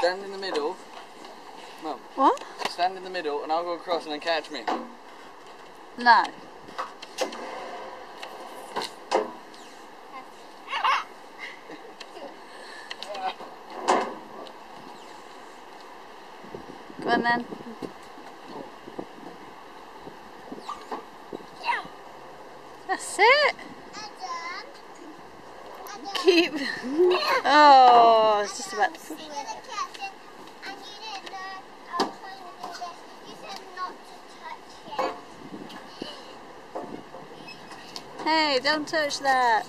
Stand in the middle. Mum. What? Stand in the middle and I'll go across and then catch me. No. Go on then. That's it. Keep. Oh, it's just about to push. Hey, don't touch that.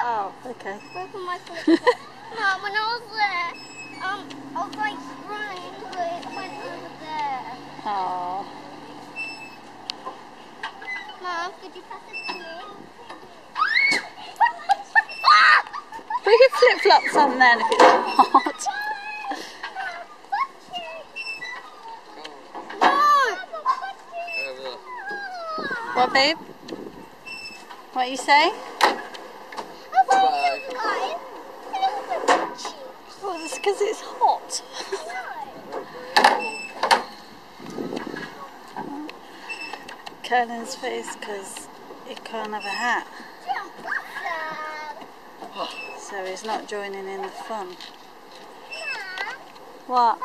Oh, okay. When I was there, I was like running, but it went over there. Oh. Mom, could you pass it to me? Put your flip-flops on then if it's hot. Over there. What, babe? What you say? Bye. Well, it's because it's hot. Curlin's face because he can't have a hat. So he's not joining in the fun. What?